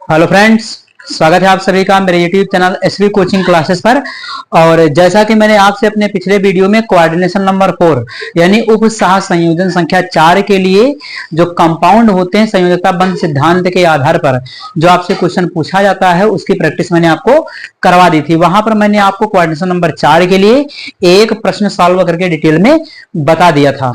Hello friends, स्वागत है आप सभी का मेरे YouTube channel SV coaching classes पर। और जैसा कि मैंने आपसे अपने पिछले वीडियो में कोऑर्डिनेशन नंबर 4 यानी उप सह संयोजन संख्या 4 के लिए जो कंपाउंड होते हैं संयोजकता बंध सिद्धांत के आधार पर जो आपसे क्वेश्चन पूछा जाता है उसकी प्रैक्टिस मैंने आपको करवा दी थी। वहां पर मैंने आपको कोऑर्डिनेशन नंबर 4 के लिए एक प्रश्न सॉल्व करके डिटेल में बता दिया था।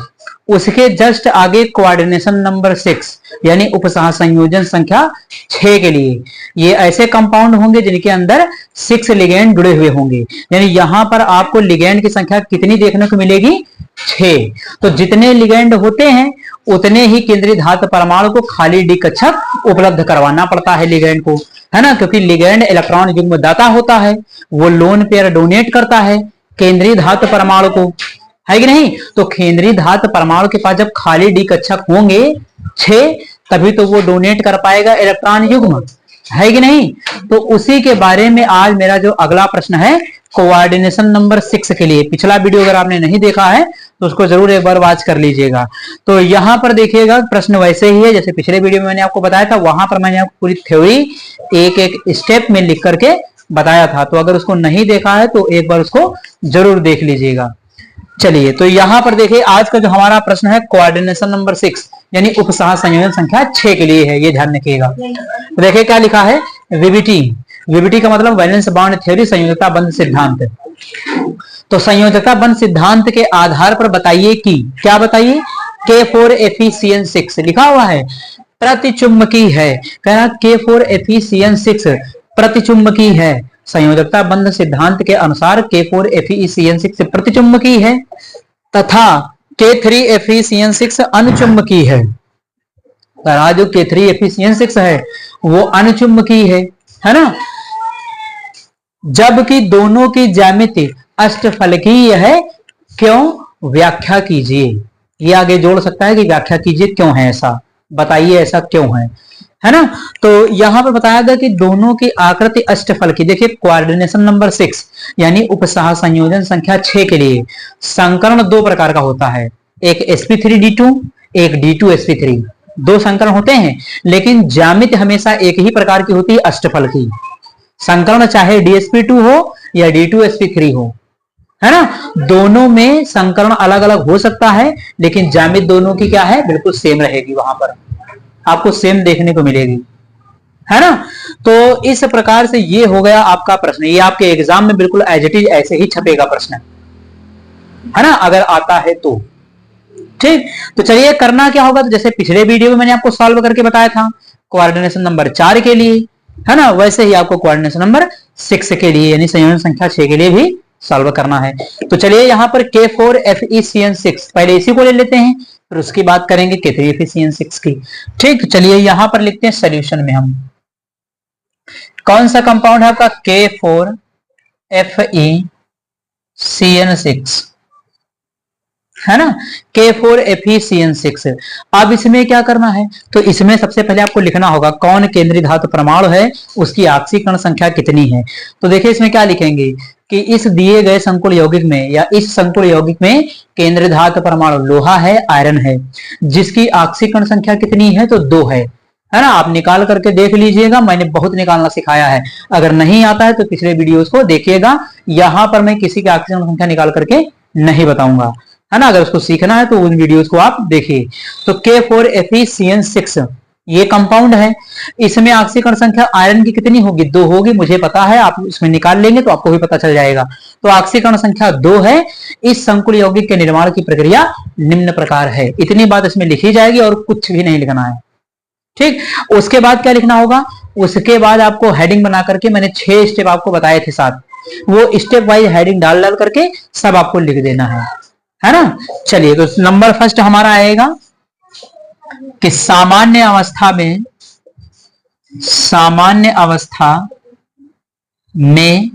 उसके जस्ट आगे कोऑर्डिनेशन नंबर 6 यानी उपसह संयोजन संख्या 6 के लिए ये ऐसे कंपाउंड होंगे जिनके अंदर 6 लिगेंड जुड़े हुए होंगे। यानी यहां पर आपको लिगेंड की संख्या कितनी देखने को मिलेगी? 6। तो जितने लिगेंड होते हैं उतने ही केंद्रीय धातु परमाणु को खाली डी कक्षक उपलब्ध करवाना पड़ता है लिगेंड को, है ना। क्योंकि लिगेंड इलेक्ट्रॉन युग्म दाता होता है, वो लोन पेयर डोनेट करता है केंद्रीय धातु परमाणु को, है कि नहीं। तो केंद्रीय धातु परमाणु के पास जब खाली डी कक्षक होंगे 6 तभी तो वो डोनेट कर पाएगा इलेक्ट्रॉन युग्म, है कि नहीं। तो उसी के बारे में आज मेरा जो अगला प्रश्न है कोऑर्डिनेशन नंबर 6 के लिए, पिछला वीडियो अगर आपने नहीं देखा है तो उसको जरूर एक बार वॉच कर लीजिएगा। तो यहां पर देखिएगा प्रश्न वैसे ही है जैसे पिछले वीडियो में मैंने आपको बताया था। वहां पर मैंने आपको पूरी थ्योरी एक एक स्टेप में लिख करके बताया था, तो अगर उसको नहीं देखा है तो एक बार उसको जरूर देख लीजिएगा। चलिए, तो यहां पर देखिए आज का जो हमारा प्रश्न है कोऑर्डिनेशन नंबर 6 यानी उपसह संयोजन संख्या 6 के लिए है, ये ध्यान रखिएगा। तो देखिए क्या लिखा है, वीबीटी। वीबीटी का मतलब वैलेंस बॉन्ड थ्योरी, संयोजकता बंध सिद्धांत। तो संयोजकता बंध सिद्धांत के आधार पर बताइए कि क्या बताइए, K4FeCN6 लिखा हुआ है प्रतिचुंबकी है। कहना K4FeCN6 प्रतिचुंबकी है। संयोजकता बंध सिद्धांत के अनुसार K4FeCN6 प्रतिचुंबकी है तथा K3FeCN6 अनुचुंबकी है। जो K3FeCN6 है वो अनुचुंबकी है ना। जबकि दोनों की ज्यामिति अष्टफलकीय है, क्यों? व्याख्या कीजिए। ये आगे जोड़ सकता है कि व्याख्या कीजिए क्यों है ऐसा, बताइए ऐसा क्यों है ना। तो यहां पर बताया गया कि दोनों की आकृति अष्टफलकी। देखिए कोऑर्डिनेशन नंबर 6 यानी उपसह संयोजन संख्या 6 के लिए संकरण दो प्रकार का होता है, एक sp3d2 एक d2sp3। दो संकरण होते हैं लेकिन ज्यामिति हमेशा एक ही प्रकार की होती है, अष्टफलकी। संकरण चाहे dsp2 हो या d2sp3 हो, है ना। दोनों में संकरण अलग अलग हो सकता है लेकिन ज्यामिति दोनों की क्या है, बिल्कुल सेम रहेगी, वहां पर आपको सेम देखने को मिलेगी, है ना। तो इस प्रकार से ये हो गया आपका प्रश्न। ये आपके एग्जाम में बिल्कुल एज इट इज ऐसे ही छपेगा प्रश्न, है ना, अगर आता है तो। ठीक, तो चलिए करना क्या होगा, तो जैसे पिछले वीडियो में मैंने आपको सॉल्व करके बताया था कोऑर्डिनेशन नंबर 4 के लिए, है ना, वैसे ही आपको कोऑर्डिनेशन नंबर 6 के लिए यानी संयोजन संख्या 6 के लिए भी सॉल्व करना है। तो चलिए यहां पर K4FeCN6 पहले इसी को ले लेते हैं, फिर उसकी बात करेंगे K3FeCN6 की। ठीक, तो चलिए यहां पर लिखते हैं सोल्यूशन में हम कौन सा कंपाउंड है आपका K4FeCN6, है ना, K4FeCN6। अब इसमें क्या करना है, तो इसमें सबसे पहले आपको लिखना होगा कौन केंद्रीय धातु परमाणु है, उसकी ऑक्सीकरण संख्या कितनी है। तो देखिए इसमें क्या लिखेंगे कि इस दिए गए संकुल यौगिक में या इस संकुल यौगिक में केंद्रीय धातु परमाणु लोहा है, आयरन है, जिसकी ऑक्सीकरण संख्या कितनी है, तो 2 है ना। आप निकाल करके देख लीजिएगा, मैंने बहुत निकालना सिखाया है, अगर नहीं आता है तो पिछले वीडियोस को देखिएगा। यहां पर मैं किसी की ऑक्सीकरण संख्या निकाल करके नहीं बताऊंगा, है ना। अगर उसको सीखना है तो उन वीडियोस को आप देखिए। तो K4FeCN6 ये कंपाउंड है, इसमें ऑक्सीकरण संख्या आयरन की कितनी होगी, 2 होगी, मुझे पता है, आप इसमें निकाल लेंगे तो आपको भी पता चल जाएगा। तो ऑक्सीकरण संख्या 2 है। इस संकुल यौगिक के निर्माण की प्रक्रिया निम्न प्रकार है, इतनी बात इसमें लिखी जाएगी और कुछ भी नहीं लिखना है। ठीक, उसके बाद क्या लिखना होगा, उसके बाद आपको हेडिंग बना करके मैंने 6 स्टेप आपको बताए थे 7, वो स्टेप वाइज हेडिंग डाल डाल करके सब आपको लिख देना है ना। चलिए, तो नंबर फर्स्ट हमारा आएगा कि सामान्य अवस्था में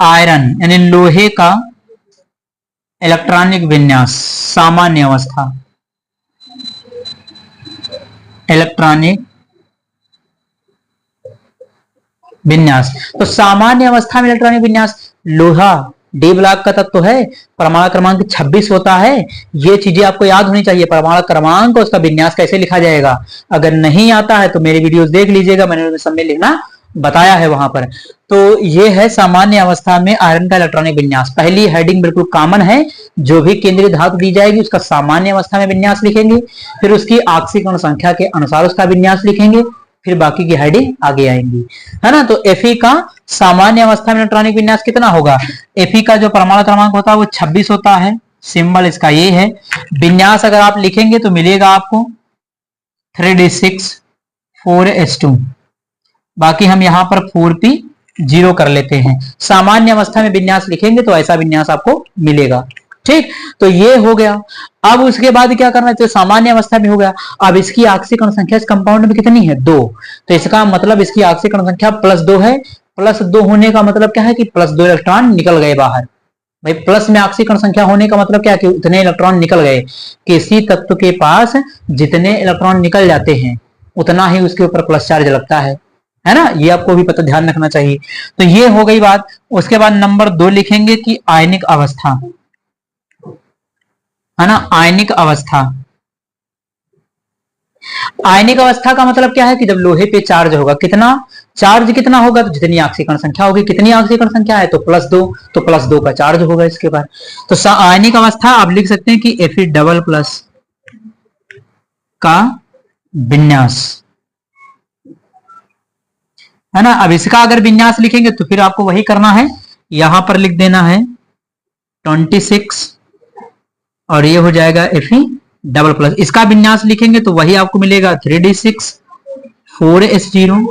आयरन यानी लोहे का इलेक्ट्रॉनिक विन्यास, सामान्य अवस्था इलेक्ट्रॉनिक विन्यास। तो सामान्य अवस्था में इलेक्ट्रॉनिक विन्यास लोहा डी ब्लॉक का तत्व है, परमाणु क्रमांक 26 होता है। ये चीजें आपको याद होनी चाहिए, परमाणु क्रमांक और उसका विन्यास कैसे लिखा जाएगा। अगर नहीं आता है तो मेरे वीडियोस देख लीजिएगा, मैंने सब में लिखना बताया है वहां पर। तो ये है सामान्य अवस्था में आयरन का इलेक्ट्रॉनिक विन्यास। पहली हेडिंग बिल्कुल कॉमन है, जो भी केंद्रीय धातु दी जाएगी उसका सामान्य अवस्था में विन्यास लिखेंगे, फिर उसकी ऑक्सीकरण संख्या के अनुसार उसका विन्यास लिखेंगे, फिर बाकी की हेडिंग आगे आएंगी, है ना। तो Fe का सामान्य अवस्था में इलेक्ट्रॉनिक विन्यास कितना होगा। Fe का जो परमाणु क्रमांक होता है वो 26 होता है, सिंबल इसका ये है। विन्यास अगर आप लिखेंगे तो मिलेगा आपको 3d6 4s2, बाकी हम यहां पर 4p0 कर लेते हैं। सामान्य अवस्था में विन्यास लिखेंगे तो ऐसा विन्यास आपको मिलेगा, ठीक। तो ये हो गया। अब उसके बाद क्या करना चाहिए, सामान्य अवस्था में हो गया। अब इसकी ऑक्सीकरण संख्या इस कंपाउंड में कितनी है, 2। तो इसका मतलब इसकी ऑक्सीकरण संख्या +2 है। +2 होने का मतलब क्या है कि +2 इलेक्ट्रॉन निकल गए बाहर। भाई प्लस में ऑक्सीकरण संख्या होने का मतलब क्या है कि उतने इलेक्ट्रॉन निकल गए। किसी तत्व के पास जितने इलेक्ट्रॉन निकल जाते हैं उतना ही उसके ऊपर प्लस चार्ज लगता है ना। ये आपको भी पता ध्यान रखना चाहिए। तो ये हो गई बात। उसके बाद नंबर 2 लिखेंगे कि आयनिक अवस्था, है ना। आयनिक अवस्था, आयनिक अवस्था का मतलब क्या है कि जब लोहे पे चार्ज होगा, कितना चार्ज कितना होगा तो जितनी ऑक्सीकरण संख्या होगी। कितनी ऑक्सीकरण संख्या है तो +2, तो +2 का चार्ज होगा इसके बाद। तो आयनिक अवस्था आप लिख सकते हैं कि Fe++ का विन्यास, है ना। अब इसका अगर विन्यास लिखेंगे तो फिर आपको वही करना है, यहां पर लिख देना है 26 और ये हो जाएगा Fe++। इसका विन्यास लिखेंगे तो वही आपको मिलेगा 3d6 4s0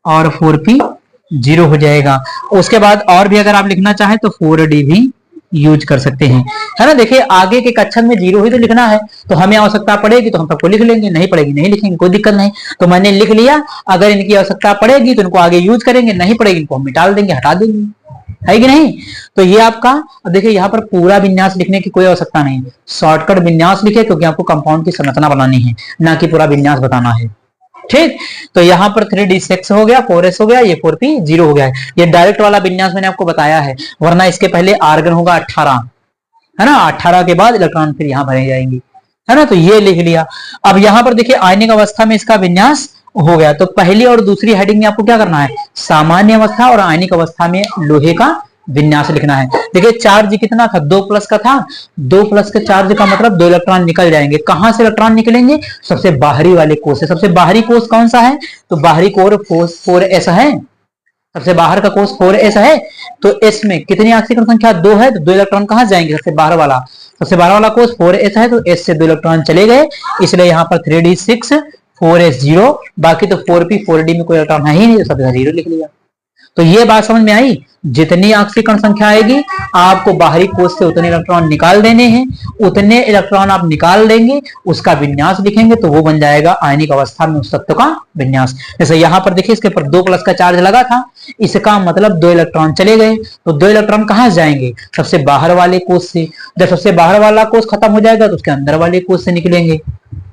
और 4p0 हो जाएगा। उसके बाद और भी अगर आप लिखना चाहें तो 4d भी यूज कर सकते हैं, है ना। देखिए आगे के कक्षक में 0 ही तो लिखना है, तो हमें आवश्यकता पड़ेगी तो हम सबको लिख लेंगे, नहीं पड़ेगी नहीं लिखेंगे, कोई दिक्कत नहीं। तो मैंने लिख लिया, अगर इनकी आवश्यकता पड़ेगी तो इनको आगे यूज करेंगे, नहीं पड़ेगी इनको हम मिटा देंगे, हटा देंगे, है कि नहीं। तो ये आपका, अब देखिए यहाँ पर पूरा विन्यास लिखने की कोई आवश्यकता नहीं, शॉर्टकट विन्यास लिखे क्योंकि आपको कंपाउंड की संरचना बनानी है, ना कि पूरा विन्यास बताना है, ठीक। तो यहाँ पर 3d6 हो गया, 4s हो गया, ये 4p0 हो गया है। ये डायरेक्ट वाला विन्यास मैंने आपको बताया है, वरना इसके पहले आर्गन होगा 18, है ना। 18 के बाद इलेक्ट्रॉन फिर यहाँ भरे जाएंगे, है ना। तो ये लिख लिया। अब यहाँ पर देखिए आयनिक अवस्था में इसका विन्यास हो गया। तो पहली और दूसरी हेडिंग में आपको क्या करना है, सामान्य अवस्था और आयनिक अवस्था में लोहे का विन्यास लिखना है। देखिए चार्ज कितना था, 2+ का था। 2+ के चार्ज का मतलब 2 इलेक्ट्रॉन निकल जाएंगे। कहां से इलेक्ट्रॉन निकलेंगे, सबसे बाहरी वाले कोष से। सबसे बाहरी कोष कौन सा है, तो बाहरी कोर 4s है, सबसे बाहर का कोष 4s है। तो s में कितनी ऑक्सीकरण संख्या 2 है, तो 2 इलेक्ट्रॉन कहां जाएंगे, सबसे बाहर वाला। सबसे बाहर वाला कोष 4s है, तो s से 2 इलेक्ट्रॉन चले गए, इसलिए यहाँ पर 3d6 4s0, बाकी तो 4p 4d में कोई इलेक्ट्रॉन है ही नहीं, तो सबका 0 लिख लिया। तो ये बात समझ में आई, जितनी ऑक्सीकरण संख्या आएगी आपको बाहरी कोष से उतने इलेक्ट्रॉन निकाल देने हैं, उतने इलेक्ट्रॉन आप निकाल देंगे, उसका विन्यास लिखेंगे तो वो बन जाएगा आयनिक अवस्था में उस तत्व का विन्यास। जैसे यहाँ पर देखिए इसके ऊपर 2+ का चार्ज लगा था, इसका मतलब 2 इलेक्ट्रॉन चले गए, तो 2 इलेक्ट्रॉन कहां जाएंगे, सबसे बाहर वाले कोष से। जब सबसे बाहर वाला कोष खत्म हो जाएगा तो उसके अंदर वाले कोष से निकलेंगे,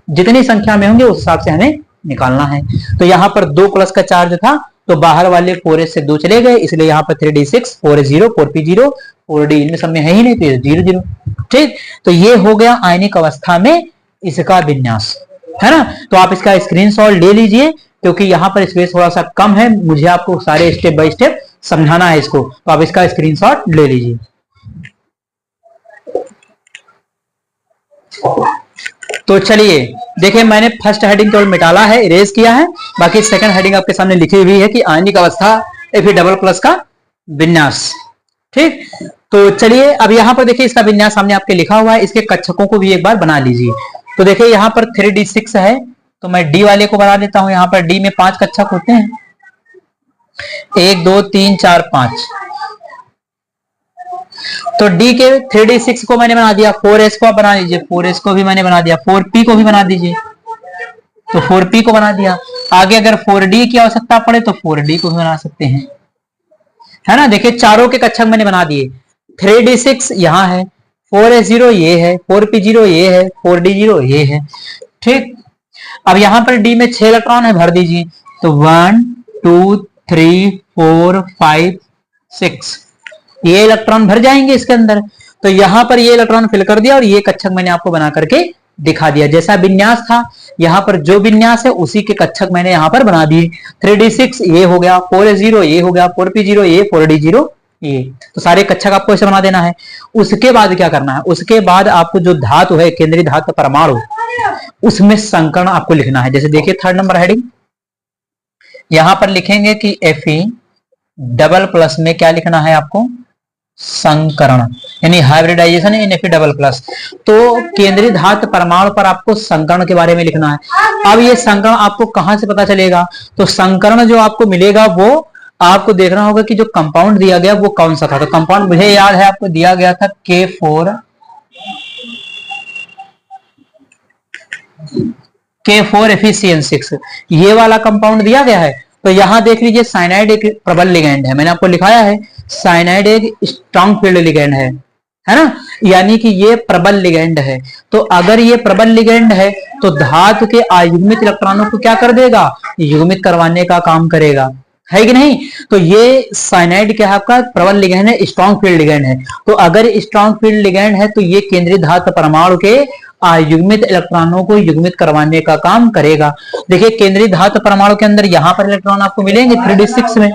जितनी संख्या में होंगे उस हिसाब से हमें निकालना है। तो यहाँ पर 2+ का चार्ज था, तो बाहर वाले 4s से 2 चले गए, इसलिए यहाँ पर 3d6 4s0 4p0 4d इनमें सब में है ही नहीं, तो 0 0, ठीक। तो ये हो गया आयनिक अवस्था में इसका विन्यास, है ना। तो आप इसका स्क्रीनशॉट ले लीजिए, क्योंकि यहाँ पर स्पेस थोड़ा सा कम है, मुझे आपको सारे स्टेप बाय स्टेप समझाना है इसको, तो आप इसका स्क्रीनशॉट ले लीजिए। तो चलिए देखिए, मैंने फर्स्ट हेडिंग केवल मिटाला है, इरेज किया है, बाकी सेकंड हेडिंग आपके सामने लिखी हुई है कि आयनिक अवस्था Fe++ का विन्यास, ठीक। तो चलिए अब यहाँ पर देखिए इसका विन्यास सामने आपके लिखा हुआ है, इसके कक्षकों को भी एक बार बना लीजिए। तो देखिए यहाँ पर 3d6 है, तो मैं d वाले को बना देता हूं। यहाँ पर d में 5 कक्षक होते हैं, 1 2 3 4 5। तो D के 3d6 को मैंने बना दिया, 4s को आप बना लीजिए, 4s को भी मैंने बना दिया, 4p को भी बना दीजिए, तो 4p को बना दिया। आगे अगर 4d की आवश्यकता पड़े तो 4d को भी बना सकते हैं, है ना। देखिए चारों के कक्षक मैंने बना दिए, 3d6 यहाँ है, 4s0 ये है, 4p0 ये है, 4d0 ये है, ठीक। अब यहाँ पर D में 6 इलेक्ट्रॉन है, भर दीजिए। तो 1 2 3 4 5 6, ये इलेक्ट्रॉन भर जाएंगे इसके अंदर। तो यहाँ पर ये इलेक्ट्रॉन फिल कर दिया और ये कक्षक मैंने आपको बना करके दिखा दिया। जैसा विन्यास था यहाँ पर जो विन्यास है उसी के कक्षक मैंने यहाँ पर बना दिए। 3d6 ये हो गया, 4s0 ये हो गया, 4p0 ये, 4d0 ये। तो सारे कक्षक आपको ऐसे बना देना है। उसके बाद क्या करना है, उसके बाद आपको जो धातु है, केंद्रीय धातु परमाणु, उसमें संकर्ण आपको लिखना है। जैसे देखिए 3rd नंबर हेडिंग, यहां पर लिखेंगे कि Fe डबल प्लस में क्या लिखना है आपको, संकरण, यानी हाइब्रिडाइजेशन इन Fe डबल प्लस। तो केंद्रीय धातु परमाणु पर आपको संकरण के बारे में लिखना है। अब ये संकरण आपको कहां से पता चलेगा, तो संकरण जो आपको मिलेगा वो आपको देखना होगा कि जो कंपाउंड दिया गया वो कौन सा था। तो कंपाउंड मुझे याद है आपको दिया गया था K4FeCN6, ये वाला कंपाउंड दिया गया है। तो यहां देख लीजिए साइनाइड एक प्रबल लिगैंड है, मैंने आपको लिखाया है साइनाइड एक स्ट्रॉन्ग फील्ड लिगैंड है ना, यानी कि ये प्रबल लिगैंड है। तो अगर ये प्रबल लिगैंड है तो धातु के अयुग्मित इलेक्ट्रॉनों को क्या कर देगा, युग्मित करवाने का काम करेगा, है कि नहीं। तो ये साइनाइड क्या है आपका, प्रबल लिगैंड है, स्ट्रॉन्ग फील्ड लिगैंड है। तो अगर स्ट्रॉन्ग फील्ड लिगैंड है तो ये केंद्रीय धातु परमाणु के अयुग्मित इलेक्ट्रॉनों को युग्मित करवाने का काम करेगा। देखिए केंद्रीय धातु परमाणु के अंदर यहाँ पर इलेक्ट्रॉन आपको मिलेंगे 3d6 में,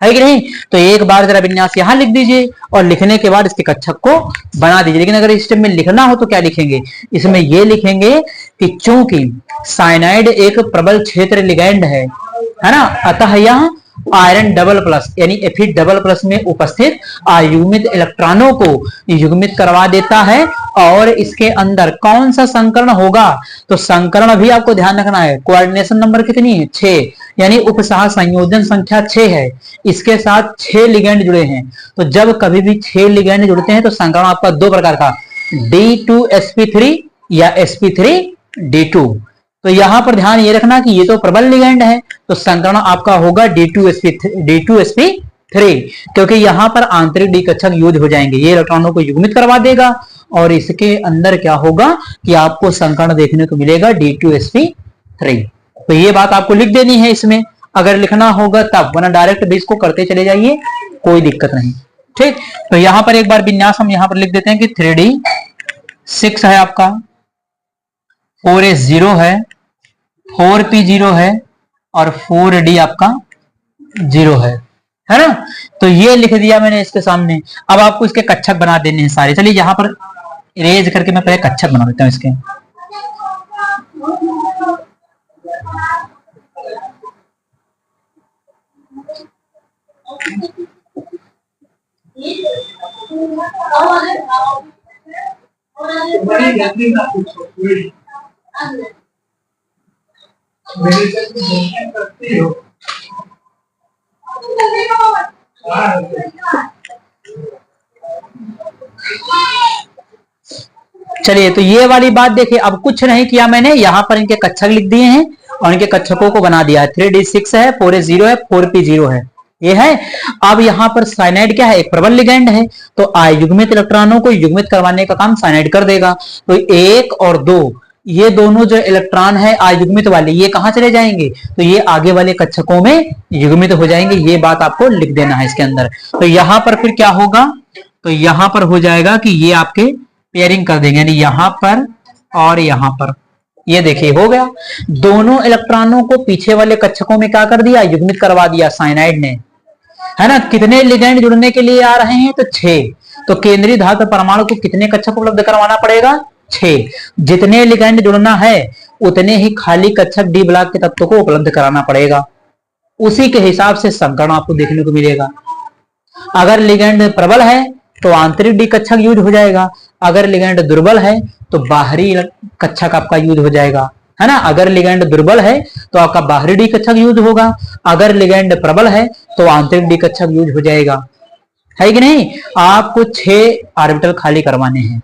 है कि नहीं। तो एक बार जरा विन्यास यहां लिख दीजिए और लिखने के बाद इसके कक्षक को बना दीजिए। लेकिन अगर इस स्टेप में लिखना हो तो क्या लिखेंगे, इसमें ये लिखेंगे कि चूंकि साइनाइड एक प्रबल क्षेत्र लिगैंड है ना, अतः यह आयरन डबल प्लस यानी Fe डबल प्लस में उपस्थित अयुग्मित इलेक्ट्रॉनों को युग्मित करवा देता है। और इसके अंदर कौन सा संकरण होगा, तो संकरण भी आपको ध्यान रखना है। कोऑर्डिनेशन नंबर कितनी है, 6, यानी उपसह संयोजन संख्या 6 है। इसके साथ 6 लिगैंड जुड़े हैं। तो जब कभी भी 6 लिगैंड जुड़ते हैं तो संकरण आपका 2 प्रकार का, D2sp3 या sp3d2। तो यहां पर ध्यान ये रखना कि ये तो प्रबल लिगैंड है, तो संकरण आपका होगा D2sp3, क्योंकि यहां पर आंतरिक डी कक्षक यूज हो जाएंगे, ये इलेक्ट्रॉनों को युग्मित करवा देगा। और इसके अंदर क्या होगा कि आपको संकरण देखने को मिलेगा D2sp3। तो ये बात आपको लिख देनी है इसमें, अगर लिखना होगा तब, वरना डायरेक्ट भी इसको करते चले जाइए, कोई दिक्कत नहीं, ठीक। तो यहां पर एक बार विन्यास हम यहां पर लिख देते हैं कि 3d6 है आपका, 4s0 है, 4p0 है और 4d आपका 0 है ना। तो ये लिख दिया मैंने इसके सामने। अब आपको इसके कक्षक बना देने हैं सारे। चलिए यहां पर इरेज करके मैं पहले कक्षक बना देता हूं इसके। चलिए तो ये वाली बात देखिए, अब कुछ नहीं किया मैंने, यहां पर इनके कक्षक लिख दिए हैं और इनके कक्षकों को बना दिया है। 3d6 है, 4s0 है, 4p0 है, ये है। अब यहां पर साइनाइड क्या है, एक प्रबल लिगैंड है, तो अयुग्मित इलेक्ट्रॉनों को युग्मित करवाने का काम साइनाइड कर देगा। तो 1 और 2 ये दोनों जो इलेक्ट्रॉन है अयुग्मित वाले, ये कहां चले जाएंगे, तो ये आगे वाले कक्षकों में युग्मित हो जाएंगे। ये बात आपको लिख देना है इसके अंदर। तो यहां पर फिर क्या होगा, तो यहां पर हो जाएगा कि ये आपके पेयरिंग कर देंगे, यानी यहां पर और यहां पर, ये देखिए हो गया। दोनों इलेक्ट्रॉनों को पीछे वाले कक्षकों में क्या कर दिया, युग्मित करवा दिया साइनाइड ने, है ना। कितने लिगैंड जुड़ने के लिए आ रहे हैं, तो 6। तो केंद्रीय धातु परमाणु को कितने कक्षक उपलब्ध करवाना पड़ेगा, 6। जितने लिगैंड जुड़ना है उतने ही खाली कक्षक डी ब्लॉक के तत्व को उपलब्ध कराना पड़ेगा। उसी के हिसाब से संकरण आपको देखने को मिलेगा। अगर लिगैंड प्रबल है तो आंतरिक डी कक्षक यूज हो जाएगा, अगर लिगैंड दुर्बल है तो बाहरी कक्षक आपका यूज हो जाएगा, है ना। अगर लिगैंड दुर्बल है तो आपका बाहरी डी कक्षक यूज होगा, अगर लिगैंड प्रबल है तो आंतरिक डी कक्षक यूज हो जाएगा, है कि नहीं। आपको 6 ऑर्बिटल खाली करवाने हैं,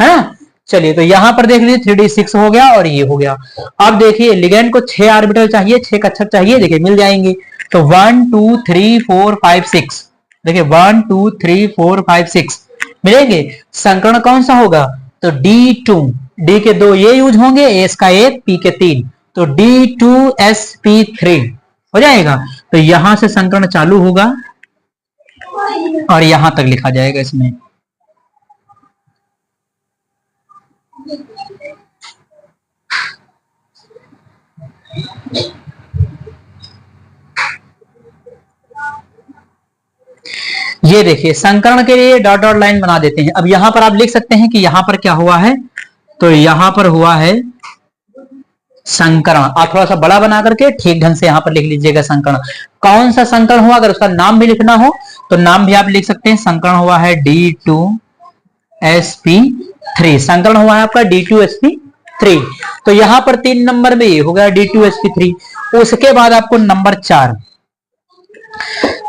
है ना। चलिए तो यहां पर देख लीजिए 3d6 हो गया और ये हो गया। अब देखिए लिगैंड को 6 ऑर्बिटल चाहिए, 6 कक्षक चाहिए, देखिए मिल जाएंगे। तो 1 2 3 4 5 6, देखिए 1 2 3 4 5 6 मिलेंगे। संकरण कौन सा होगा, तो D2, D के 2 ये यूज होंगे, S का 1, P के 3, तो D2sp3 हो जाएगा। तो यहां से संकरण चालू होगा और यहां तक लिखा जाएगा इसमें। ये देखिए संकरण के लिए डॉट डॉट लाइन बना देते हैं। अब यहां पर आप लिख सकते हैं कि यहां पर क्या हुआ है, तो यहां पर हुआ है संकरण। आप थोड़ा सा बड़ा बना करके ठीक ढंग से यहां पर लिख लीजिएगा संकरण। कौन सा संकरण हुआ, अगर उसका नाम भी लिखना हो तो नाम भी आप लिख सकते हैं। संकरण हुआ है D2sp3, संकरण हुआ है आपका D2sp3। तो यहां पर 3 नंबर में ये हो गया D2sp3। उसके बाद आपको नंबर 4,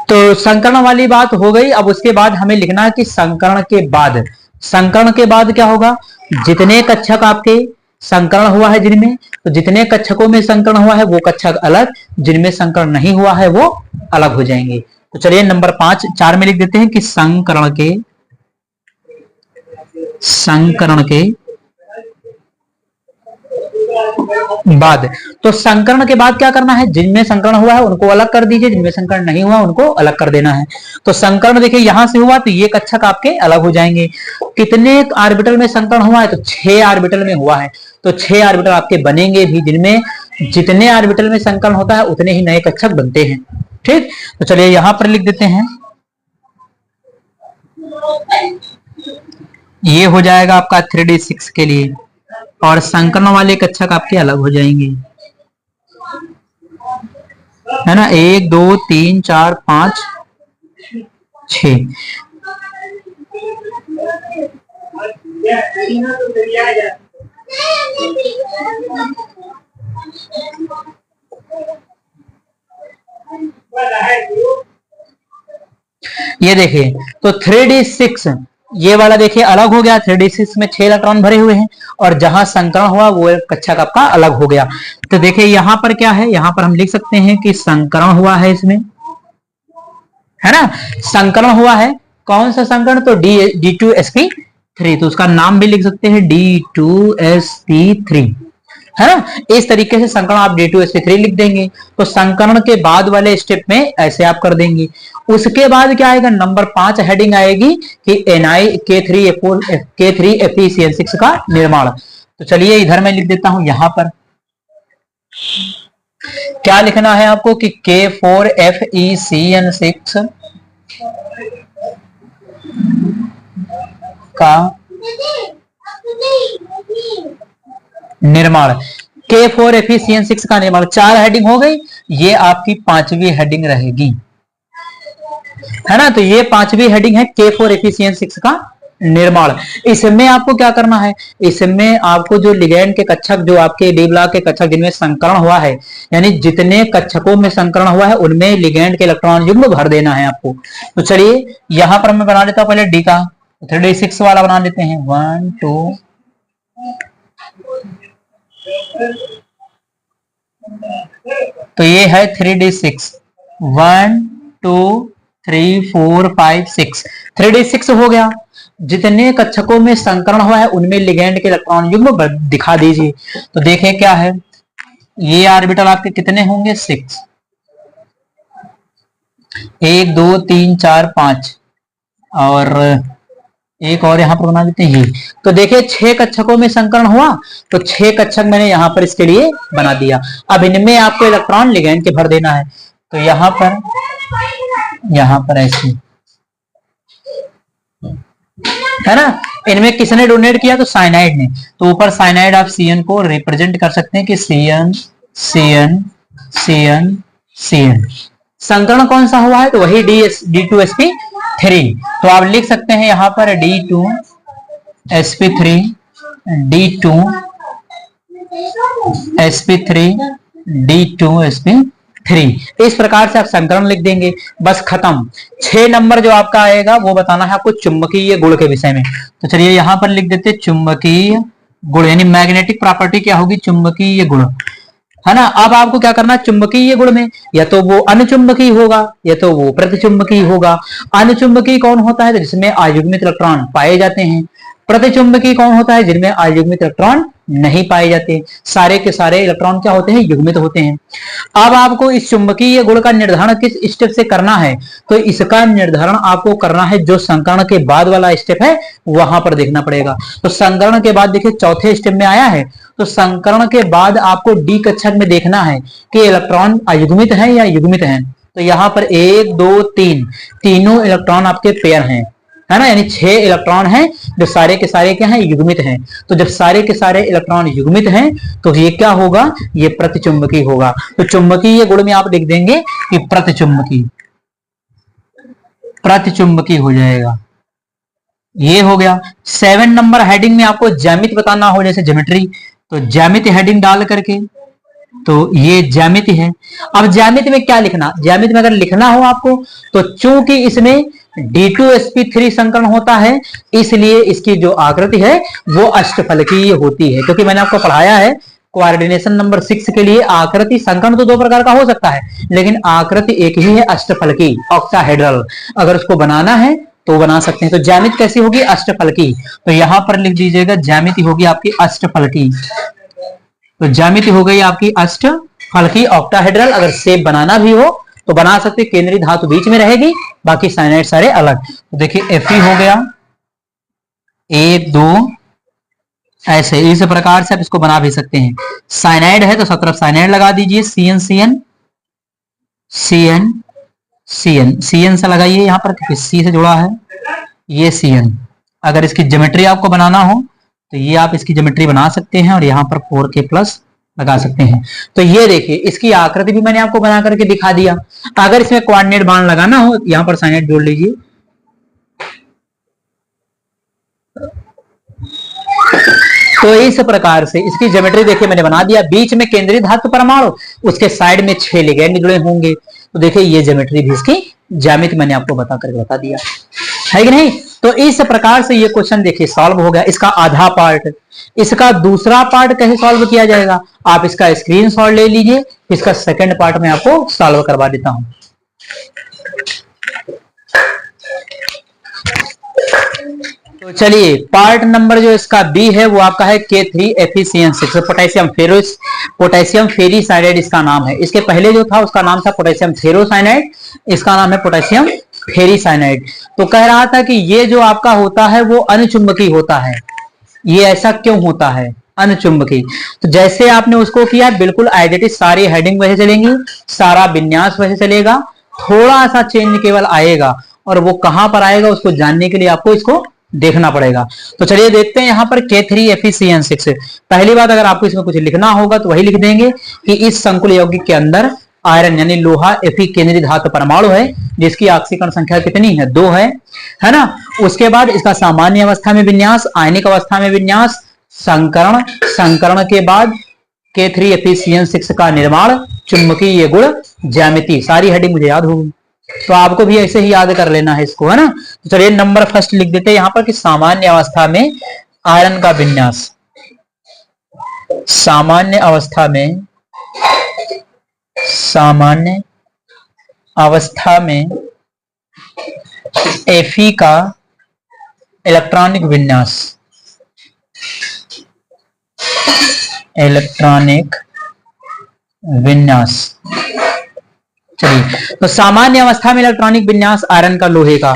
तो संकरण वाली बात हो गई। अब उसके बाद हमें लिखना है कि संकरण के बाद क्या होगा, जितने कक्षक आपके संकरण हुआ है जिनमें, तो जितने कक्षकों में संकरण हुआ है वो कक्षक अलग, जिनमें संकरण नहीं हुआ है वो अलग हो जाएंगे। तो चलिए नंबर 4 में लिख देते हैं कि संकरण के बाद। तो संकरण के बाद क्या करना है, जिनमें संकरण हुआ है उनको अलग कर दीजिए, जिनमें संकरण नहीं हुआ उनको अलग कर देना है। तो संकरण देखिए यहां से हुआ तो ये कक्षक आपके अलग हो जाएंगे। कितने ऑर्बिटल में संकरण हुआ है, तो 6 ऑर्बिटल में हुआ है। तो 6 ऑर्बिटल आपके बनेंगे भी, जिनमें जितने ऑर्बिटल में संकरण होता है उतने ही नए कक्षक बनते हैं। ठीक, तो चलिए यहां पर लिख देते हैं, ये हो जाएगा आपका 3D6 के लिए, और संकरण वाले कक्षक आपके अलग हो जाएंगे, है ना। 1 2 3 4 5 6। ये देखिए तो 3D6 ये वाला देखिए अलग हो गया। 3D6 में 6 इलेक्ट्रॉन भरे हुए हैं, और जहां संकरण हुआ वो कक्षक आपका अलग हो गया। तो देखिए यहां पर क्या है, यहां पर हम लिख सकते हैं कि संकरण हुआ है इसमें, है ना। संकरण हुआ है, कौन सा संकरण, तो D2sp3, तो उसका नाम भी लिख सकते हैं D2sp3, है ना। इस तरीके से संकरण आप D2sp3 लिख देंगे। तो संकरण के बाद वाले स्टेप में ऐसे आप कर देंगे। उसके बाद क्या आएगा, नंबर 5 हेडिंग आएगी कि Ni K3FeCN6 का निर्माण। तो चलिए इधर मैं लिख देता हूं, यहां पर क्या लिखना है आपको कि K4FeCN6 का निर्माण। K4FeCN6 का निर्माण, 4 हेडिंग हो गई। ये आपकी 5वीं हेडिंग रहेगी, है ना। तो ये 5वीं हेडिंग है K4FeCN6 का निर्माण। इसमें आपको क्या करना है, इसमें आपको जो लिगैंड के कक्षक, जो आपके डी ब्लॉक के कक्षक जिनमें संकरण हुआ है, यानी जितने कक्षकों में संकरण हुआ है उनमें लिगैंड के इलेक्ट्रॉन युग्म भर देना है आपको। तो चलिए यहां पर मैं बना देता हूं पहले डी का, 3D6 वाला बना लेते हैं। 1 2 तो ये है 3D6, 1 2 3 4 5 6, 3D6 हो गया। जितने कक्षकों में संकरण हुआ है उनमें लिगैंड के इलेक्ट्रॉन युग्म दिखा दीजिए। तो देखें क्या है, ये ऑर्बिटल आपके कितने होंगे, 6, 1 2 3 4 5, और एक और यहां पर बना देते हैं ये। तो देखिए 6 कक्षकों में संकरण हुआ, तो 6 कक्षक मैंने यहां पर इसके लिए बना दिया। अब इनमें आपको इलेक्ट्रॉन लिगैंड के भर देना है। तो यहां पर ऐसे, है ना। इनमें किसने डोनेट किया, तो साइनाइड ने। तो ऊपर साइनाइड आप Cn को रिप्रेजेंट कर सकते हैं कि Cn Cn Cn Cn। संकरण कौन सा हुआ है, तो वही D2sp3। तो आप लिख सकते हैं यहां पर D2sp3 D2sp3 D2sp3। इस प्रकार से आप संकरण लिख देंगे, बस खत्म। 6 नंबर जो आपका आएगा वो बताना है आपको चुंबकीय गुण के विषय में। तो चलिए यहां पर लिख देते चुंबकीय गुण, यानी मैग्नेटिक प्रॉपर्टी क्या होगी, चुंबकीय गुण, है ना। अब आपको क्या करना है, चुंबकीय गुण में या तो वो अनुचुंबकीय होगा या तो वो प्रतिचुंबकीय होगा। अनुचुंबकीय कौन होता है, तो जिसमें अयुग्मित इलेक्ट्रॉन पाए जाते हैं। प्रतिचुंबकीय कौन होता है, जिनमें अयुग्मित इलेक्ट्रॉन नहीं पाए जाते, सारे के सारे इलेक्ट्रॉन क्या होते हैं, युग्मित होते हैं। अब आपको इस चुंबकीय गुण का निर्धारण किस स्टेप से करना है, तो इसका निर्धारण आपको करना है जो संकरण के बाद वाला स्टेप है वहां पर देखना पड़ेगा। तो संकरण के बाद देखिए चौथे स्टेप में आया है, तो संकरण के बाद आपको डी कक्षक में देखना है कि इलेक्ट्रॉन अयुग्मित है या युग्मित है। तो यहां पर 1 2 3 तीनों इलेक्ट्रॉन आपके पेयर हैं, है ना, यानी 6 इलेक्ट्रॉन हैं जो सारे के सारे क्या हैं, युग्मित हैं। तो जब सारे के सारे इलेक्ट्रॉन युग्मित हैं तो ये क्या होगा, ये प्रतिचुंबकीय होगा। तो चुंबकीय गुण में आप लिख देंगे कि प्रतिचुंबकीय, प्रतिचुंबकीय हो जाएगा। ये हो गया। 7 नंबर हेडिंग में आपको ज्यामिति बताना हो, जैसे ज्योमेट्री, तो ज्यामिति हेडिंग डाल करके, तो ये ज्यामिति है। अब ज्यामिति में क्या लिखना, ज्यामिति में अगर लिखना हो आपको, तो चूंकि इसमें D2sp3 संकरण होता है, इसलिए इसकी जो आकृति है वो अष्टफलकीय होती है। क्योंकि मैंने आपको पढ़ाया है कोऑर्डिनेशन नंबर 6 के लिए आकृति संकरण तो 2 प्रकार का हो सकता है, लेकिन आकृति एक ही है, अष्टफलकी, ऑक्टाहेड्रल। अगर उसको बनाना है तो बना सकते हैं। तो ज्यामिति कैसी होगी, अष्टफलकी। तो यहां पर लिख दीजिएगा ज्यामिति होगी आपकी अष्टफलकी। तो ज्यामिति हो गई आपकी अष्टफलकी ऑक्टाहेड्रल। अगर शेप बनाना भी हो तो बना सकते, केंद्रीय धातु बीच में रहेगी, बाकी साइनाइड सारे अलग। तो देखिए Fe हो गया 1 2, ऐसे इस प्रकार से आप इसको बना भी सकते हैं। साइनाइड है तो सब तरफ साइनाइड लगा दीजिए, CN CN CN CN CN से लगाइए यहां पर, क्योंकि C से जुड़ा है ये CN। अगर इसकी ज्योमेट्री आपको बनाना हो तो ये आप इसकी ज्योमेट्री बना सकते हैं और यहाँ पर 4K प्लस लगा सकते हैं। तो ये देखिए इसकी आकृति भी मैंने आपको बना करके दिखा दिया। अगर इसमें कोऑर्डिनेट बाण लगाना हो, यहां पर साइनाइड जोड़ लीजिए। तो इस प्रकार से इसकी ज्योमेट्री देखिए मैंने बना दिया। बीच में केंद्रीय धातु परमाणु, उसके साइड में 6 लिगैंड जुड़े होंगे। तो देखिए ये ज्योमेट्री भी इसकी ज्यामिति मैंने आपको बता करके बता दिया है कि नहीं। तो इस प्रकार से ये क्वेश्चन देखिए सॉल्व हो गया। इसका आधा पार्ट, इसका दूसरा पार्ट कैसे सॉल्व किया जाएगा, आप इसका स्क्रीनशॉट ले लीजिए। इसका सेकंड पार्ट मैं आपको सॉल्व करवा देता हूं। तो चलिए पार्ट नंबर जो इसका बी है वो आपका है K3FeCN6, पोटेशियम फेरीसाइनाइड इसका नाम है। इसके पहले जो था उसका नाम था पोटेशियम फेरोसाइनाइड, इसका नाम है पोटेशियम फेरीसाइनाइड। तो कह रहा था कि ये जो आपका होता है वो अनुचुंबकीय होता है। ये ऐसा क्यों होता है, अनुचुंबकीय। तो जैसे आपने उसको किया बिल्कुल आइडेंटिटी, सारी हेडिंग वैसे चलेंगी, सारा विन्यास वैसे चलेगा, थोड़ा सा चेंज केवल आएगा, और वो कहां पर आएगा उसको जानने के लिए आपको इसको देखना पड़ेगा। तो चलिए देखते हैं यहाँ पर K3FeCN6। पहली बात, अगर आपको इसमें कुछ लिखना होगा तो वही लिख देंगे कि इस संकुल यौगिक के अंदर आयरन यानी लोहा Fe केंद्रीय धातु परमाणु है, जिसकी ऑक्सीकरण संख्या कितनी है, 2 है ना। उसके बाद इसका सामान्य अवस्था में विन्यास, आयनिक अवस्था में विन्यास, संकरण, संकरण के बाद K3FeCN6 का निर्माण, चुंबकीय गुण, ज्यामिति, सारी हेडिंग मुझे याद होगी। तो आपको भी ऐसे ही याद कर लेना है इसको, है ना। तो चलिए नंबर फर्स्ट लिख देते हैं यहां पर कि सामान्य अवस्था में आयरन का विन्यास, सामान्य अवस्था में, सामान्य अवस्था में Fe का इलेक्ट्रॉनिक विन्यास, इलेक्ट्रॉनिक विन्यास। चलिए तो सामान्य अवस्था में इलेक्ट्रॉनिक विन्यास आयरन का लोहे का,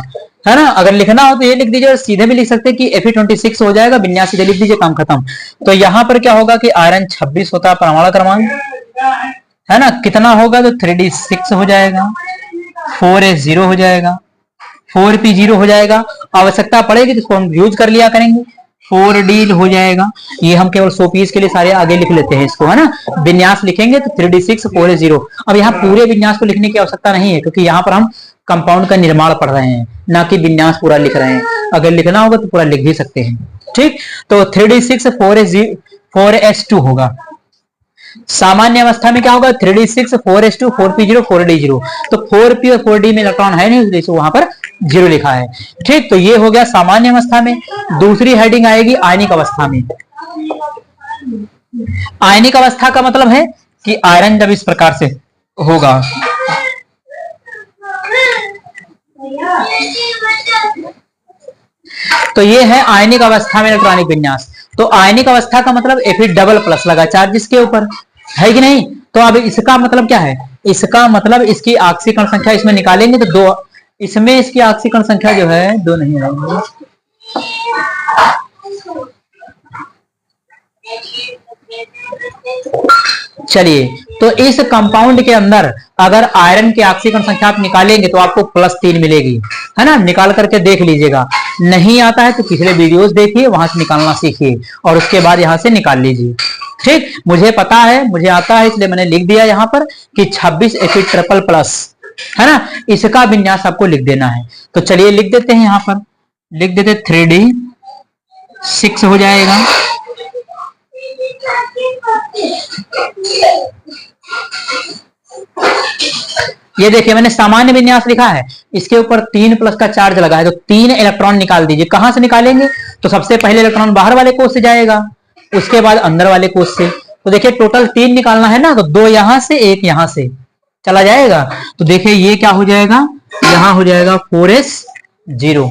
है ना। अगर लिखना हो तो ये लिख दीजिए, और सीधे भी लिख सकते हैं कि Fe26 हो जाएगा, विन्यास सीधे लिख दीजिए, काम खत्म। तो यहां पर क्या होगा कि आयरन 26 होता है परमाणु क्रमांक, है ना। कितना होगा तो 3d6 हो जाएगा, 4s0 हो जाएगा, 4p0 हो जाएगा। आवश्यकता पड़ेगी तो इसको हम यूज कर लिया करेंगे, 4d हो जाएगा। ये हम केवल 100 पीस के लिए सारे आगे लिख लेते हैं इसको, है ना। विन्यास लिखेंगे तो 3d6 4s0। अब यहाँ पूरे विन्यास को लिखने की आवश्यकता नहीं है, क्योंकि यहाँ पर हम कंपाउंड का निर्माण पढ़ रहे हैं, ना कि विन्यास पूरा लिख रहे हैं। अगर लिखना होगा तो पूरा लिख भी सकते हैं, ठीक। तो 3d6 4s2 होगा। सामान्य अवस्था में क्या होगा, 3d6 4s2 4p0 4d0। तो 4p और 4d में इलेक्ट्रॉन है नहीं, इसलिए वहां पर 0 लिखा है, ठीक। तो ये हो गया सामान्य अवस्था में। दूसरी हेडिंग आएगी आयनिक अवस्था में। आयनिक अवस्था का मतलब है कि आयरन जब इस प्रकार से होगा, तो ये है आयनिक अवस्था में इलेक्ट्रॉनिक विन्यास। तो आयनिक अवस्था का मतलब Fe डबल प्लस लगा चार्ज इसके ऊपर, है कि नहीं। तो अब इसका मतलब क्या है, इसका मतलब इसकी ऑक्सीकरण संख्या इसमें निकालेंगे तो 2, इसमें इसकी ऑक्सीकरण संख्या जो है 2 नहीं आएगी। चलिए, तो इस कंपाउंड के अंदर अगर आयरन की ऑक्सीकरण संख्या आप निकालेंगे तो आपको +3 मिलेगी, है ना। निकाल करके देख लीजिएगा, नहीं आता है तो पिछले वीडियोस देखिए, वहां से निकालना सीखिए और उसके बाद यहां से निकाल लीजिए। ठीक, मुझे पता है, मुझे आता है, इसलिए मैंने लिख दिया यहां पर कि 26 Fe ट्रिपल प्लस, है ना। इसका विन्यास आपको लिख देना है। तो चलिए लिख देते हैं, यहां पर लिख देते 3D6 हो जाएगा। ये देखिए मैंने सामान्य विन्यास लिखा है, इसके ऊपर 3 प्लस का चार्ज लगा है, तो 3 इलेक्ट्रॉन निकाल दीजिए। कहां से निकालेंगे, तो सबसे पहले इलेक्ट्रॉन बाहर वाले कोष से जाएगा, उसके बाद अंदर वाले कोष से। तो देखिए टोटल 3 निकालना है ना, तो 2 यहां से 1 यहां से चला जाएगा। तो देखिए ये क्या हो जाएगा, यहां हो जाएगा 4s0,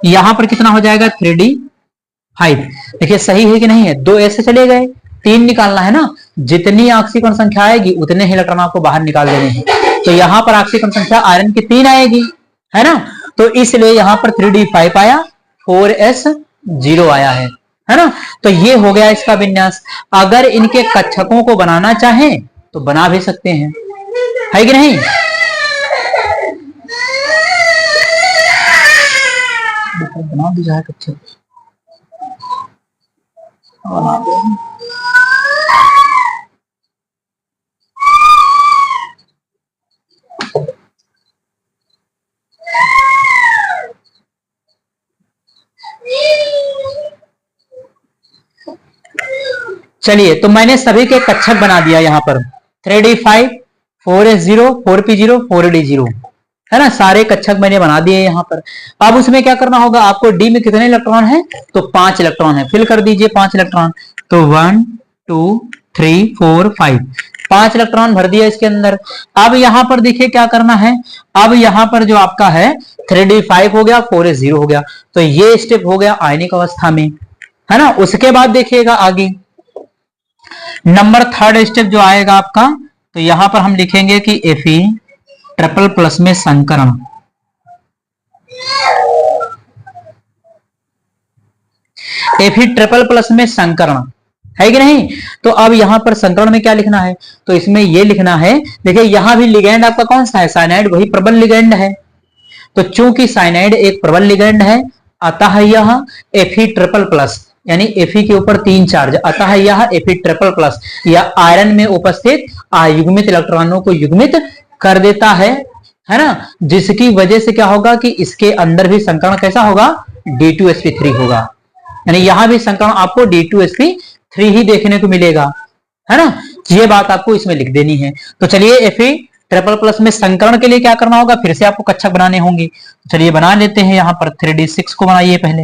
यहां पर कितना हो जाएगा 3d5। देखिए सही है कि नहीं है, 2 ऐसे चले गए, 3 निकालना है ना, जितनी ऑक्सीकरण संख्या आएगी उतने ही इलेक्ट्रॉन आपको बाहर निकाल देने हैं। तो यहां पर ऑक्सीकरण संख्या आयरन की 3 आएगी, है ना। तो इसलिए यहां पर 3d5 आया, 4s0 आया है ना। तो ये हो गया इसका विन्यास। अगर इनके कक्षकों को बनाना चाहें तो बना भी सकते हैं, है कि नहीं। बना भी जाए कक्षक, बना दो। चलिए, तो मैंने सभी के कक्षक बना दिया यहां पर, 3d5, 4s0, 4p0, 4d0, है ना। सारे कक्षक मैंने बना दिए यहां पर। अब उसमें क्या करना होगा आपको, डी में कितने इलेक्ट्रॉन है, तो 5 इलेक्ट्रॉन है, फिल कर दीजिए 5 इलेक्ट्रॉन। तो 1 2 3 4 5, 5 इलेक्ट्रॉन भर दिया इसके अंदर। अब यहां पर देखिए क्या करना है, अब यहां पर जो आपका है 3d5 हो गया, 4s0 हो गया, तो ये स्टेप हो गया आयनिक अवस्था में, है ना। उसके बाद देखिएगा आगे नंबर 3rd स्टेप जो आएगा आपका, तो यहां पर हम लिखेंगे कि Fe ट्रिपल प्लस में संकरण। Fe ट्रिपल प्लस में संकरण, है कि नहीं। तो अब यहां पर संकरण में क्या लिखना है, तो इसमें यह लिखना है, देखिए यहां भी लिगेंड आपका कौन सा है, साइनाइड, वही प्रबल लिगेंड है। तो चूंकि साइनाइड एक प्रबल लिगेंड है, अतः यह Fe ट्रिपल प्लस, यानी Fe के ऊपर 3 चार्ज, अतः यह Fe ट्रिपल प्लस या आयरन में उपस्थित अयुग्मित इलेक्ट्रॉनों को युग्मित कर देता है ना। जिसकी वजह से क्या होगा कि इसके अंदर भी संकरण कैसा होगा, D2sp3 होगा, यानी यहां भी संकरण आपको D2sp3 ही देखने को मिलेगा, है ना। ये बात आपको इसमें लिख देनी है। तो चलिए Fe ट्रिपल प्लस में संकरण के लिए क्या करना होगा, फिर से आपको कक्षक बनाने होंगे। चलिए बना लेते हैं, यहां पर 3d6 को बनाइए पहले,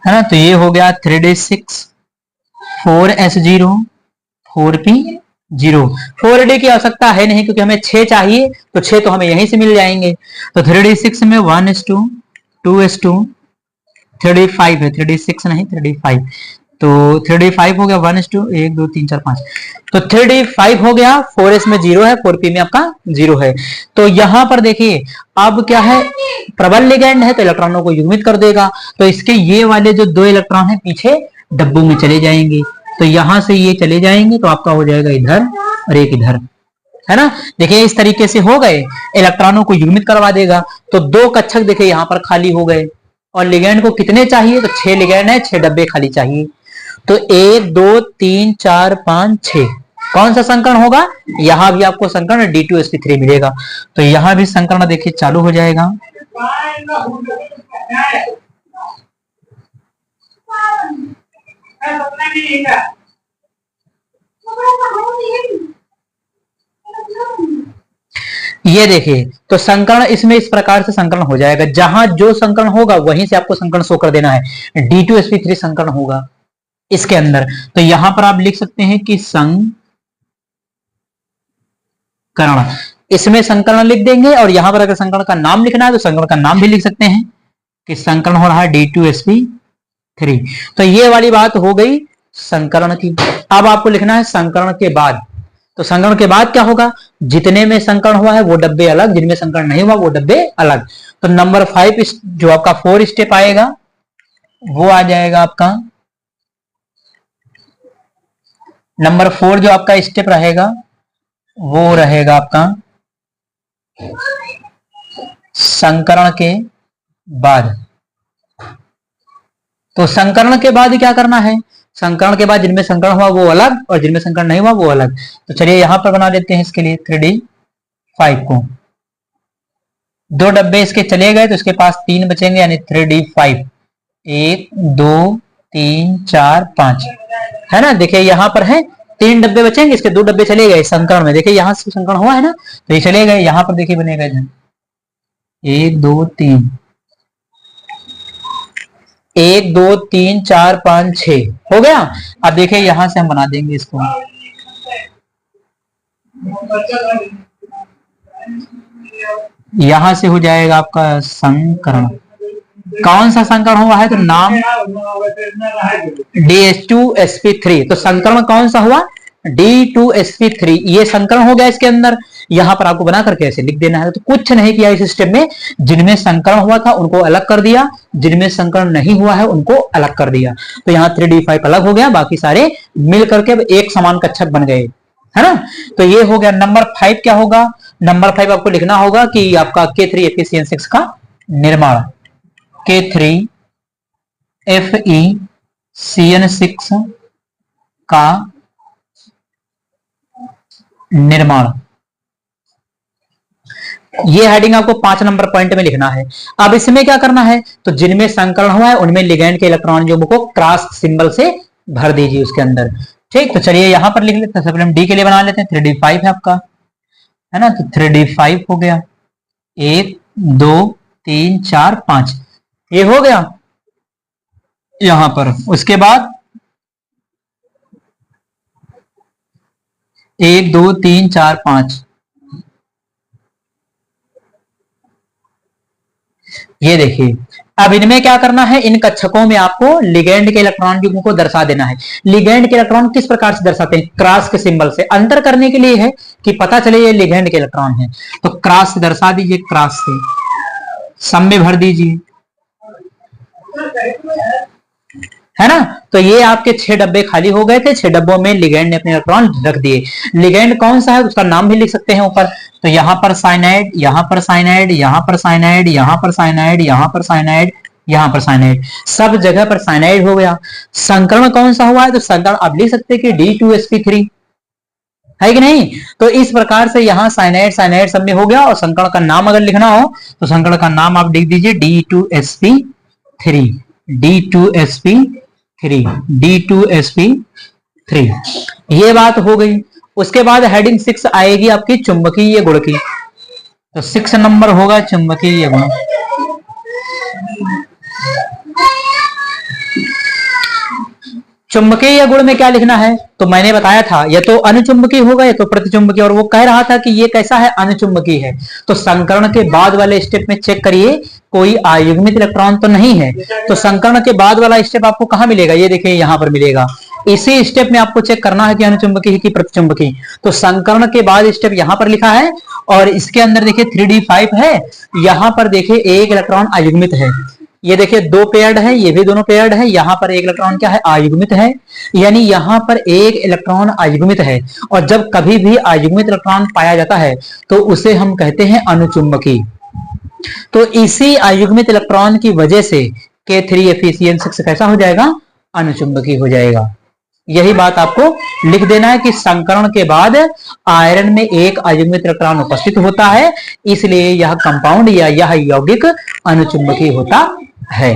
है ना। तो ये हो गया 3d6, 4s0, 4p0, 4d की आवश्यकता है नहीं क्योंकि हमें 6 चाहिए, तो 6 तो हमें यहीं से मिल जाएंगे। तो 3d6 में 1s2, 2s2, 3d5 है, 3d6 नहीं 3d5, तो 3d5 हो गया 1s2, 1 2 3 4 5, तो 3d5 हो गया, 4s में 0 है, 4p में आपका 0 है। तो यहां पर देखिए अब क्या है, प्रबल लिगेंड है तो इलेक्ट्रॉनों को युग्मित कर देगा, तो इसके ये वाले जो 2 इलेक्ट्रॉन है पीछे डब्बों में चले जाएंगे, तो यहां से ये चले जाएंगे, तो आपका हो जाएगा इधर और एक इधर, है ना। देखिए इस तरीके से हो गए, इलेक्ट्रॉनों को युग्मित करवा देगा। तो 2 कक्षक देखिए यहां पर खाली हो गए, और लिगेंड को कितने चाहिए, तो 6 लिगेंड है, 6 डब्बे खाली चाहिए। तो 1 2 3 4 5 6, कौन सा संकरण होगा, यहां भी आपको संकरण D2sp3 मिलेगा। तो यहां भी संकरण देखिए चालू हो जाएगा। ये देखिए, तो संकरण इसमें इस प्रकार से संकलन हो जाएगा, जहां जो संकलन होगा वहीं से आपको संकलन शो कर देना है। D2sp3 संकलन होगा इसके अंदर, तो यहां पर आप लिख सकते हैं कि संकरण, इसमें संकरण लिख देंगे, और यहां पर अगर संकरण का नाम लिखना है तो संकरण का नाम भी लिख सकते हैं कि संकरण हो रहा है D2sp3। तो ये वाली बात हो गई संकरण की। अब आपको लिखना है संकरण के बाद। तो संकरण के बाद क्या होगा, जितने में संकरण हुआ है वो डब्बे अलग, जिनमें संकरण नहीं हुआ वो डब्बे अलग। तो नंबर 5 जो आपका 4 स्टेप आएगा वो आ जाएगा आपका, नंबर 4 जो आपका स्टेप रहेगा वो रहेगा आपका संकरण के बाद। तो संकरण के बाद क्या करना है, संकरण के बाद जिनमें संकरण हुआ वो अलग और जिनमें संकरण नहीं हुआ वो अलग। तो चलिए यहां पर बना देते हैं इसके लिए 3D5 को। 2 डब्बे इसके चले गए तो इसके पास 3 बचेंगे, यानी 3D5। 1 2 3 4 5 है ना। देखिए यहां पर है 3 डब्बे बचेंगे, इसके 2 डब्बे चले गए संकरण में। देखिए यहां से संकरण हुआ है ना, तो ये चले गए। यहां पर देखिए बनेगा 1 2 3, 1 2 3 4 5 6 हो गया। अब देखिए यहां से हम बना देंगे इसको, यहां से हो जाएगा आपका संकरण। कौन सा संकरण हुआ है, तो नाम D2sp3। तो संकरण कौन सा हुआ, D2sp3। ये संकरण हो गया इसके अंदर। यहां पर आपको बना करके ऐसे लिख देना है। तो कुछ नहीं किया इस स्टेप में, जिनमें संकरण हुआ था उनको अलग कर दिया, जिनमें संकरण नहीं हुआ है उनको अलग कर दिया। तो यहाँ 3D5 अलग हो गया, बाकी सारे मिल करके अब एक समान कक्षक बन गए, है ना। तो ये हो गया। नंबर 5 क्या होगा, नंबर 5 आपको लिखना होगा कि आपका K3FeCN6 का निर्माण, K3FeCN6 का निर्माण। ये हेडिंग आपको 5 नंबर पॉइंट में लिखना है। अब इसमें क्या करना है, तो जिनमें संकरण हुआ है उनमें लिगैंड के इलेक्ट्रॉन जो को क्रॉस सिंबल से भर दीजिए उसके अंदर। ठीक, तो चलिए यहां पर लिख लेते हैं। सबसे हम डी के लिए बना लेते हैं। 3D5 है आपका, है ना। तो 3D5 हो गया, 1 2 3 4 5 ये हो गया यहां पर। उसके बाद 1 2 3 4 5 ये देखिए। अब इनमें क्या करना है, इन कक्षकों में आपको लिगैंड के इलेक्ट्रॉन युग्म को दर्शा देना है। लिगैंड के इलेक्ट्रॉन किस प्रकार से दर्शाते हैं, क्रॉस के सिंबल से। अंतर करने के लिए है कि पता चले ये लिगैंड के इलेक्ट्रॉन है, तो क्रॉस से दर्शा दीजिए, क्रॉस से सम में भर दीजिए, है ना। तो ये आपके 6 डब्बे खाली हो गए थे। 6 डब्बों में लिगैंड ने अपने इलेक्ट्रॉन रख दिए। लिगैंड कौन सा है उसका नाम भी लिख सकते हैं ऊपर। तो यहां पर साइनाइड, यहां पर साइनाइड, यहां पर साइनाइड, यहां पर साइनाइड, यहां पर साइनाइड, यहां पर साइनाइड, सब जगह पर साइनाइड हो गया। संकरण कौन सा हुआ है, तो संकरण आप लिख सकते हैं कि D2sp3 है कि नहीं। तो इस प्रकार से यहां साइनाइड साइनाइड सब में हो गया। और संकरण का नाम अगर लिखना हो तो संकरण का नाम आप लिख दीजिए D2sp3, D2sp3, D2sp3। ये बात हो गई। उसके बाद हेडिंग 6 आएगी आपकी चुंबकीय गुण की। तो 6 नंबर होगा चुंबकीय गुण। चुंबकीय गुण में क्या लिखना है, तो मैंने बताया था या तो अनुचुंबकीय होगा या तो प्रतिचुंबकीय। और वो कह रहा था कि ये कैसा है, अनुचुंबकीय है। तो संकरण के बाद वाले स्टेप में चेक करिए कोई आयुग्मित इलेक्ट्रॉन तो नहीं है। तो संकरण के बाद वाला स्टेप आपको कहां मिलेगा, ये देखिए यहां पर मिलेगा। इसी स्टेप में आपको चेक करना है कि अनुचुंबकीय की प्रतिचुंबकीय। तो संकरण के बाद स्टेप यहां पर लिखा है और इसके अंदर देखिए 3D5 है। यहां पर देखिए एक इलेक्ट्रॉन आयुग्मित है। ये देखिए 2 पेयर्ड है, ये भी दोनों पेयर्ड है। यहां पर एक इलेक्ट्रॉन क्या है, आयुग्मित है। यानी यहां पर एक इलेक्ट्रॉन आयुग्मित है। और जब कभी भी आयुग्मित इलेक्ट्रॉन पाया जाता है तो उसे हम कहते हैं अनुचुंबकीय। तो इसी आयुग्मित इलेक्ट्रॉन की वजह से K3FeCN6 कैसा हो जाएगा, अनुचुंबकीय हो जाएगा। यही बात आपको लिख देना है कि संकरण के बाद आयरन में एक आयुग्मित इलेक्ट्रॉन उपस्थित होता है, इसलिए यह कंपाउंड या यह यौगिक अनुचुंबकीय होता है।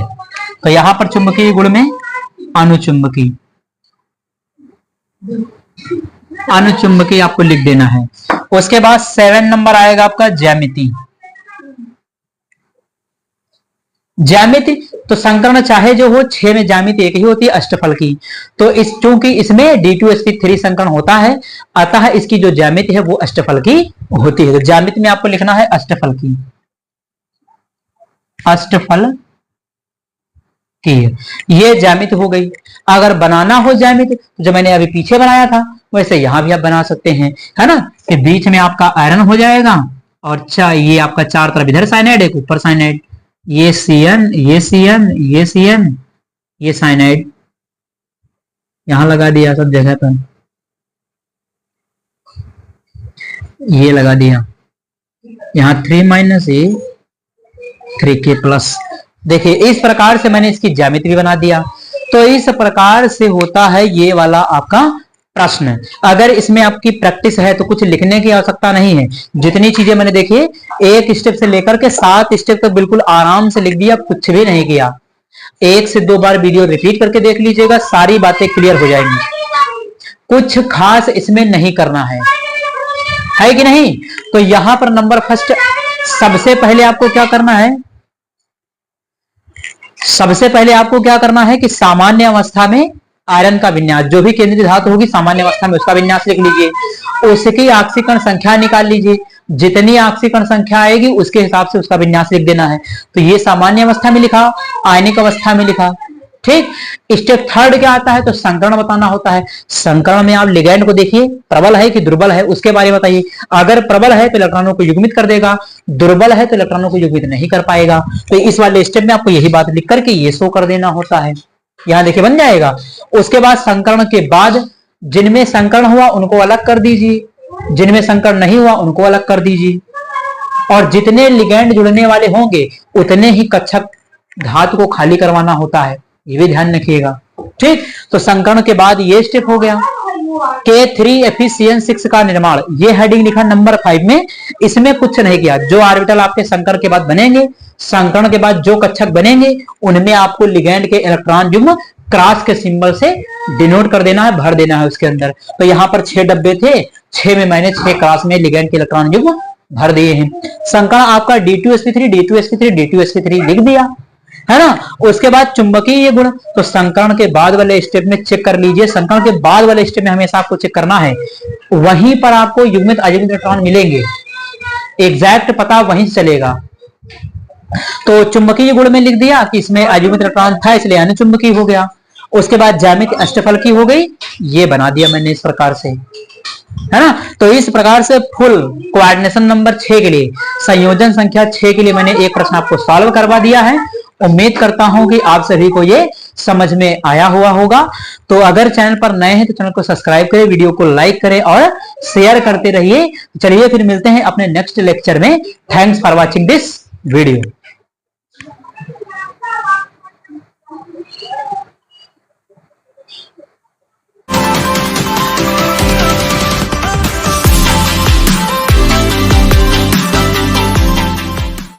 तो यहां पर चुंबकीय गुण में अनुचुंबकीय, अनुचुंबकीय आपको लिख देना है। उसके बाद 7 नंबर आएगा आपका ज्यामिति। ज्यामिति तो संकर्ण चाहे जो हो 6 में ज्यामिति एक ही होती है अष्टफल की। तो इस चूंकि इसमें D2sp3 संकर्ण होता है, अतः इसकी जो ज्यामिति है वो अष्टफल की होती है। तो ज्यामिति में आपको लिखना है अष्टफल की, अष्टफल की ये ज्यामिति हो गई। अगर बनाना हो ज्यामिति तो जो मैंने अभी पीछे बनाया था वैसे यहां भी आप बना सकते हैं, है ना। कि बीच में आपका आयरन हो जाएगा और ये आपका चार तरफ इधर साइनाइड एक ऊपर साइनाइड, ये Cn ये Cn ये Cn ये साइनाइड यहां लगा दिया सब जगह पर, ये लगा दिया यहां 3 - A 3K प्लस। देखिए इस प्रकार से मैंने इसकी ज्यामिति भी बना दिया। तो इस प्रकार से होता है ये वाला आपका प्रश्न। अगर इसमें आपकी प्रैक्टिस है तो कुछ लिखने की आवश्यकता नहीं है। जितनी चीजें मैंने देखिए 1 स्टेप से लेकर के 7 स्टेप तक बिल्कुल आराम से लिख दिया, कुछ भी नहीं किया। 1 से 2 बार वीडियो रिपीट करके देख लीजिएगा, सारी बातें क्लियर हो जाएंगी। कुछ खास इसमें नहीं करना है कि नहीं। तो यहां पर नंबर फर्स्ट, सबसे पहले आपको क्या करना है, सबसे पहले आपको क्या करना है कि सामान्य अवस्था में आयरन का विन्यास, जो भी केंद्रीय धातु होगी सामान्य अवस्था में उसका विन्यास लिख लीजिए। उसकी ऑक्सीकरण संख्या निकाल लीजिए, जितनी ऑक्सीकरण संख्या आएगी उसके हिसाब से उसका विन्यास लिख देना है। तो ये सामान्य अवस्था में लिखा, आयनिक अवस्था में लिखा, ठीक। स्टेप थर्ड क्या आता है, तो संकरण बताना होता है। संकरण में आप लिगैंड को देखिए, प्रबल है कि दुर्बल है उसके बारे में बताइए। अगर प्रबल है तो इलेक्ट्रॉनों को युग्मित कर देगा, दुर्बल है तो इलेक्ट्रॉनों को युग्मित नहीं कर पाएगा। तो इस वाले स्टेप में आपको यही बात लिख करके ये शो कर देना होता है। यहां देखिए बन जाएगा। उसके बाद संकरण के बाद जिनमें संकरण हुआ उनको अलग कर दीजिए, जिनमें संकरण नहीं हुआ उनको अलग कर दीजिए, और जितने लिगैंड जुड़ने वाले होंगे उतने ही कक्षक धातु को खाली करवाना होता है, ये भी ध्यान रखिएगा, ठीक। तो संकरण के बाद ये स्टेप हो गया। K3FeCN6 का निर्माण, ये हेडिंग लिखा नंबर 5 में। इसमें कुछ नहीं किया, जो ऑर्बिटल आपके संकरण के बाद बनेंगे, संकरण के बाद जो कक्षक बनेंगे उनमें आपको लिगैंड के इलेक्ट्रॉन युग्म क्रॉस के सिंबल से डिनोट कर देना है, भर देना है उसके अंदर। तो यहाँ पर 6 डब्बे थे, 6 में मैंने 6 क्रॉस में लिगैंड के इलेक्ट्रॉन युग्म भर दिए हैं। संकरण आपका D2sp3 D2sp3 D2sp3 लिख दिया, है ना। उसके बाद चुंबकीय गुण, तो संकरण के बाद वाले स्टेप में चेक कर लीजिए। संकरण के बाद वाले स्टेप में हमेशा आपको चेक करना है, वहीं पर आपको युग्मित अयुग्मित इलेक्ट्रॉन मिलेंगे, एग्जैक्ट पता वहीं चलेगा। तो चुंबकीय गुण में लिख दिया कि इसमें अयुग्मित इलेक्ट्रॉन था इसलिए अनुचुंबकीय हो गया। उसके बाद ज्यामिति अष्टफल की हो गई, ये बना दिया मैंने इस प्रकार से, है ना। तो इस प्रकार से फुल कोऑर्डिनेशन नंबर 6 के लिए, संयोजन संख्या 6 के लिए मैंने एक प्रश्न आपको सॉल्व करवा दिया है। उम्मीद करता हूं कि आप सभी को ये समझ में आया हुआ होगा। तो अगर चैनल पर नए हैं तो चैनल को सब्सक्राइब करें, वीडियो को लाइक करें और शेयर करते रहिए। चलिए फिर मिलते हैं अपने नेक्स्ट लेक्चर में। Thanks for watching this video.